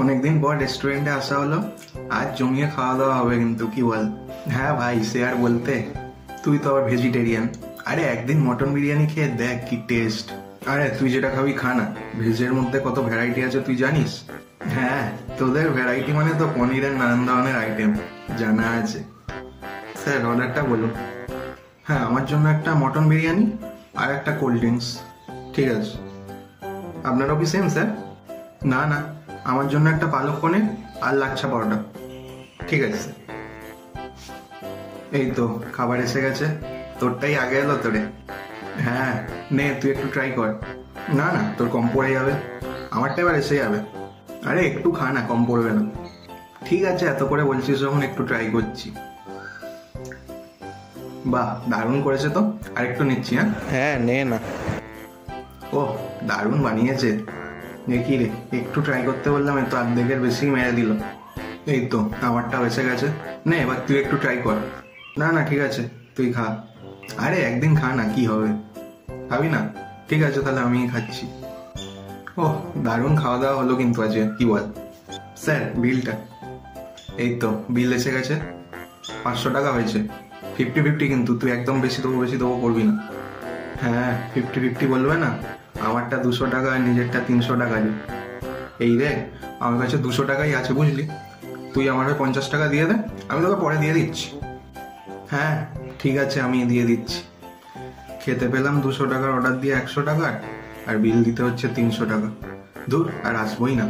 অনেকদিন পর রেস্টুরেন্টে আসা হলো, আজ জমিয়ে খাওয়া দাওয়া হবে কিন্তু, কি বল? হ্যাঁ ভাই, সে আর বলতে, তুই তো আবার ভেজিটেরিয়ান। আরে একদিন মটন বিরিয়ানি খেয়ে দেখ কি টেস্ট। আরে তুই যেটা খাবি খা না, ভেজের মধ্যে কত ভ্যারাইটি আছে তুই জানিস? হ্যাঁ, তোদের ভ্যারাইটি মানে তো পনিরের নানান ধরনের আইটেম, জানা আছে। স্যার অর্ডারটা বলুন। হ্যাঁ, আমার জন্য একটা মটন বিরিয়ানি আর একটা কোল্ড ড্রিঙ্কস। ঠিক আছে। আপনারও কি সেম স্যার? না না, আমার জন্য একটা পালক পনির আর লাচ্ছা পরোটা। ঠিক আছে স্যার। এই তো খাবার এসে গেছে। তোরটাই আগে এলো তোরে। হ্যাঁ, নে তুই একটু ট্রাই কর। না না, তোর কম পড়ে যাবে, আমারটা এবার এসে যাবে। আরে একটু খা না, কম পড়বে না। ঠিক আছে, এত করে বলছিস যখন একটু ট্রাই করছি। বাহ, দারুণ করেছে তো। আর একটু নিচ্ছি। হ্যাঁ হ্যাঁ, নে না। ও, দারুণ বানিয়েছে। দেখি রে, একটু ট্রাই করতে বললাম, এত অর্ধেকের বেশি মেরে দিল। এই তো আমারটা এসে গেছে। নে এবার তুই একটু ট্রাই কর। না না, ঠিক আছে, তুই খা। আরে একদিন খা না, কি হবে? খাবি না? ঠিক আছে, তাহলে আমিই খাচ্ছি। ওহ, দারুণ খাওয়া দাওয়া হলো কিন্তু আজকে, কি বল? স্যার বিলটা। এই তো বিল এসে গেছে। 500 টাকা হয়েছে। 50-50 কিন্তু, তুই একদম বেশি দেবো করবি না। হ্যাঁ, 50-50 বলবে না। আমারটা 200 টাকা আর নিজেরটা 300 টাকা। এই রে, আমার কাছে 200 টাকাই আছে বুঝলি। তুই আমার 50 টাকা দিয়ে দে, আমি তোকে পরে দিয়ে দিচ্ছি। হ্যাঁ ঠিক আছে, আমি দিয়ে দিচ্ছি। খেতে পেলাম 200 টাকার অর্ডার দিয়ে 100 টাকার, আর বিল দিতে হচ্ছে 300 টাকা। দূর, আর আসবোই না।